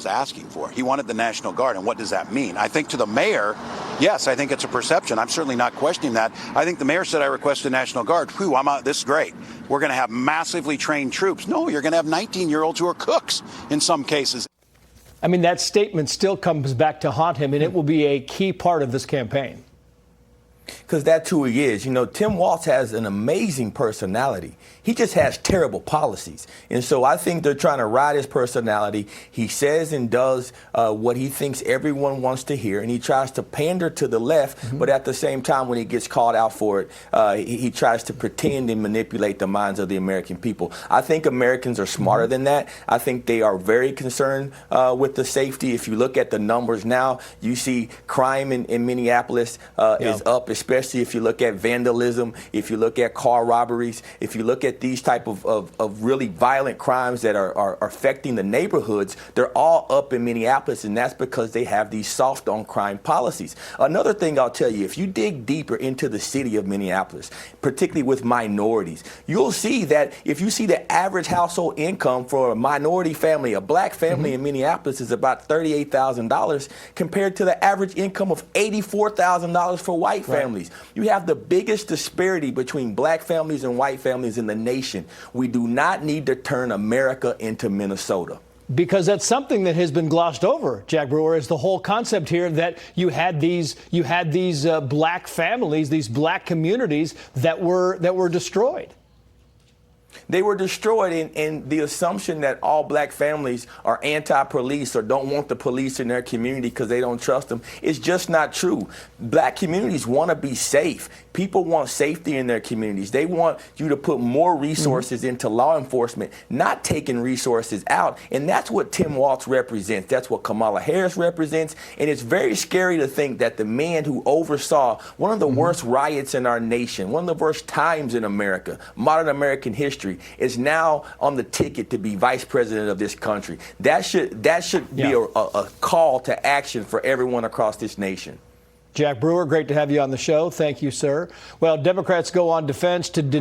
is asking for. He wanted the National Guard, and what does that mean? I think to the mayor, yes, I think it's a perception. I'm certainly not questioning that. I think the mayor said, I request the National Guard. Whew, I'm out. This is great. We're going to have massively trained troops. No, you're going to have 19-year-olds who are cooks in some cases. I mean, that statement still comes back to haunt him, and it will be a key part of this campaign. Because that's who he is. You know, Tim Walz has an amazing personality. He just has terrible policies. And so I think they're trying to ride his personality. He says and does what he thinks everyone wants to hear, and he tries to pander to the left, but at the same time, when he gets called out for it, he tries to pretend and manipulate the minds of the American people. I think Americans are smarter than that. I think they are very concerned with the safety. If you look at the numbers now, you see crime in Minneapolis is up, especially if you look at vandalism, if you look at car robberies, if you look at these type of really violent crimes that are affecting the neighborhoods, they're all up in Minneapolis, and that's because they have these soft on crime policies. Another thing I'll tell you, if you dig deeper into the city of Minneapolis, particularly with minorities, you'll see that if you see the average household income for a minority family, a black family in Minneapolis is about $38,000 compared to the average income of $84,000 for white families. You have the biggest disparity between black families and white families in the nation. We do not need to turn America into Minnesota. Because that's something that has been glossed over, Jack Brewer, is the whole concept here that you had these black families, these black communities that were destroyed. They were destroyed, in the assumption that all black families are anti-police or don't want the police in their community because they don't trust them is just not true. Black communities want to be safe. People want safety in their communities. They want you to put more resources into law enforcement, not taking resources out. And that's what Tim Walz represents. That's what Kamala Harris represents. And it's very scary to think that the man who oversaw one of the worst riots in our nation, one of the worst times in America, modern American history, is now on the ticket to be vice president of this country. That should be a call to action for everyone across this nation. Jack Brewer, great to have you on the show. Thank you, sir. Well, Democrats go on defense to deny